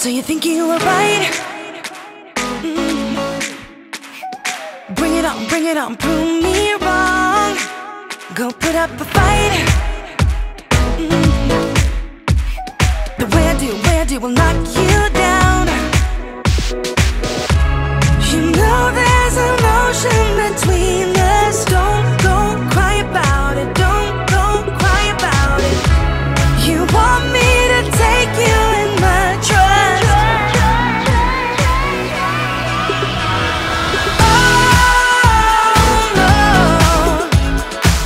So you think you were right? Bring it on, prove me wrong. Go put up a fight. The way I do will knock you down. You know there's an ocean between us. Don't go cry about it. Don't go cry about it. You want me to take you in my trust. Oh no,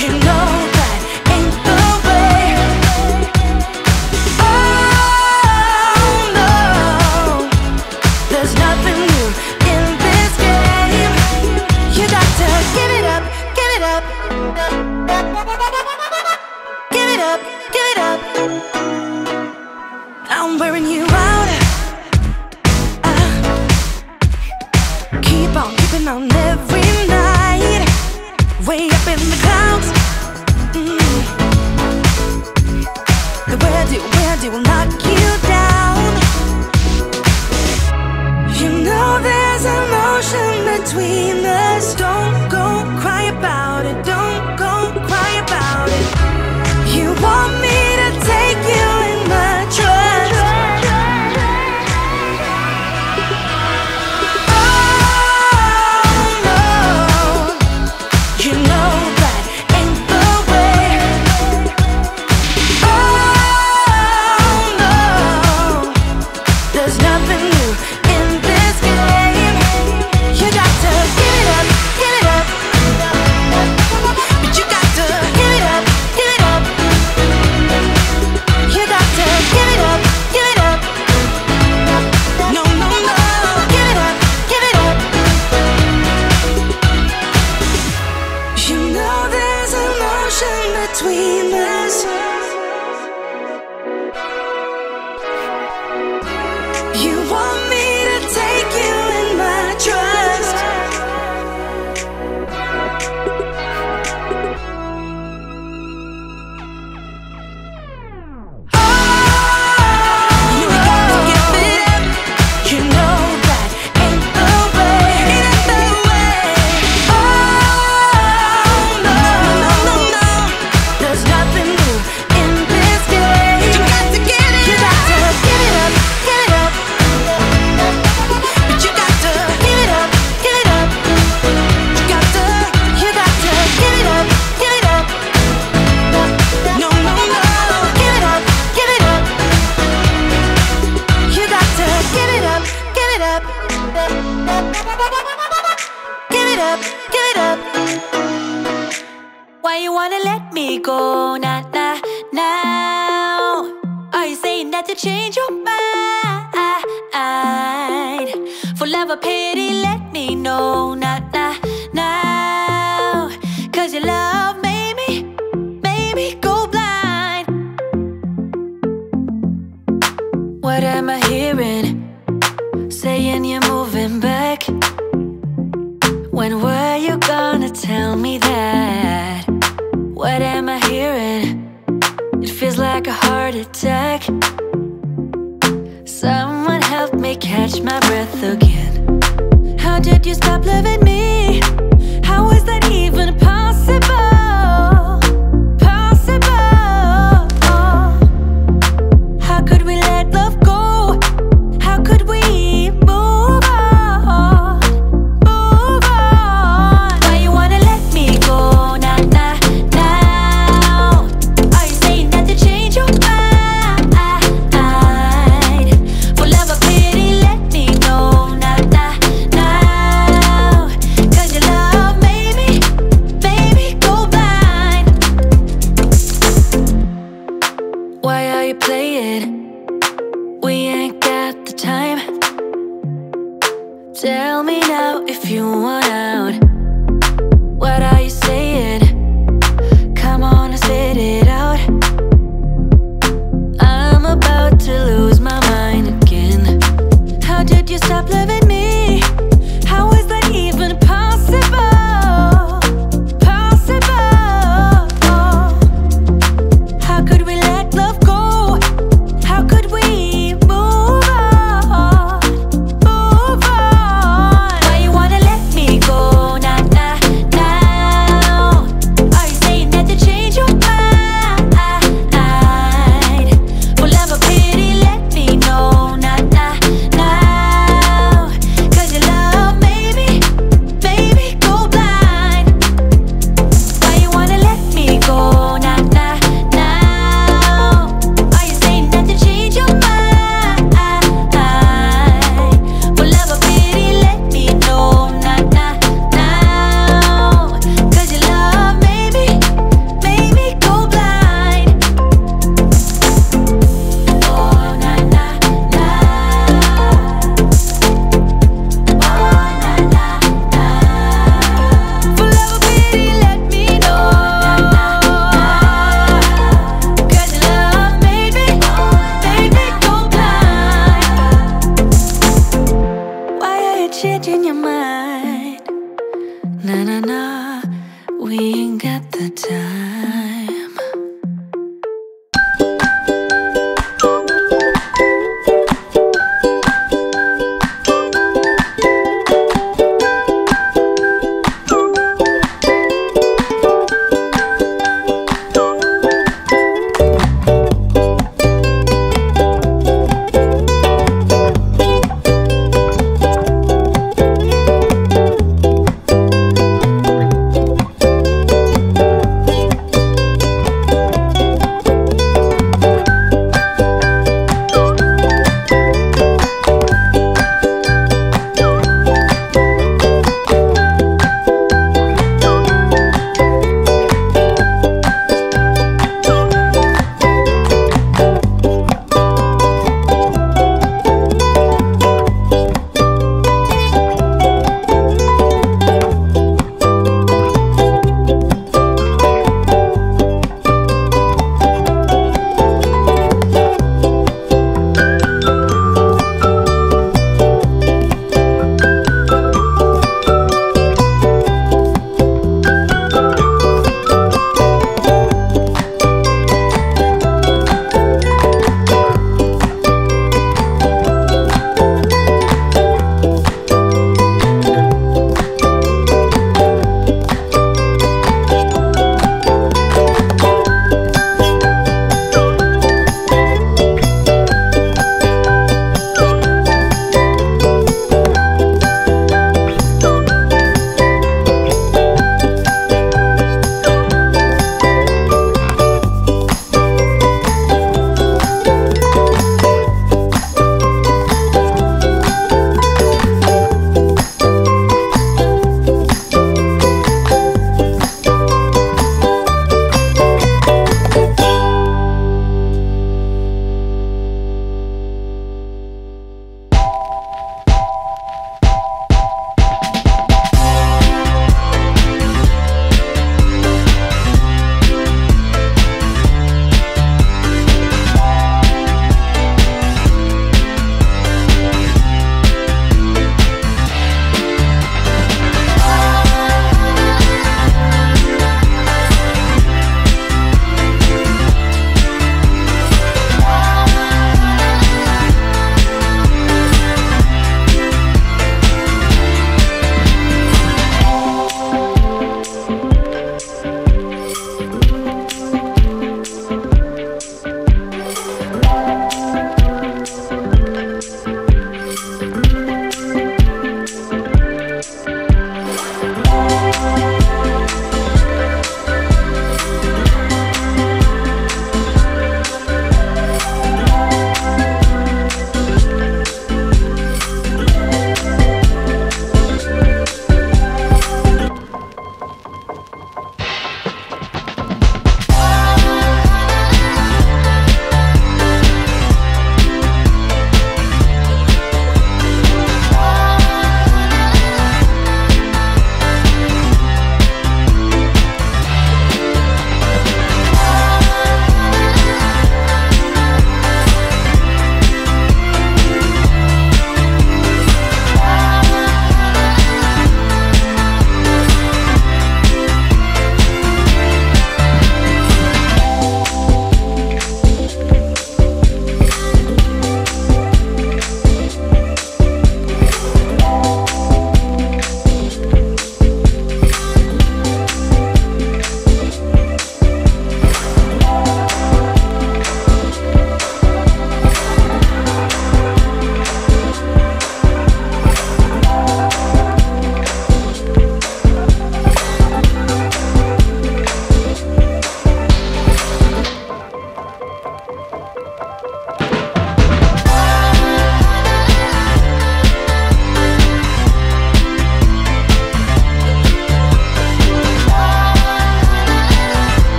you know that ain't the way. Oh no, there's nothing new in this game. You got to give it up, give it up. Give it up, give it up. I'm wearing you out. Keep on keeping on every night. Way up in the clouds. The way I do will knock you down. You know there's an ocean between us. Don't go cry about it. Don't go cry about it. You want me to take you in my trust. Oh no, you know that ain't the way. Oh no, there's nothing new in this game. You got to give it up, give it up. But you got to give it up, give it up. You got to give it up, give it up. No, no, no, give it up, give it up. You know there's an ocean between us. You want me to take you in my trust. You got to give it up. You know that ain't the way. Ain't the way. Oh no, no, no, no. There's nothing new in this game. You got to give it up. You got to give it up, give it up. But you got to give it up, give it up. You got to give it up, give it up. No, no, no, give it up, give it up. You got to give it up, give it up. Give it up, give it up. Why you wanna let me go now? Are you saying that to change your mind? For love or pity, let me know now. Cause your love made me go blind. What am I hearing? Saying you're moving back. When were you gonna tell me that? What am I hearing? It feels like a heart attack. Someone help me catch my breath again. How did you stop loving me? How is that even possible? Possible. How could we let love go? How could we move on? Move on. Why you wanna let me go now? Are you saying that to change your mind? For love or pity, let me know now. Cause your love made me go blind. Why are you playing? We ain't got the time. Tell me now if you want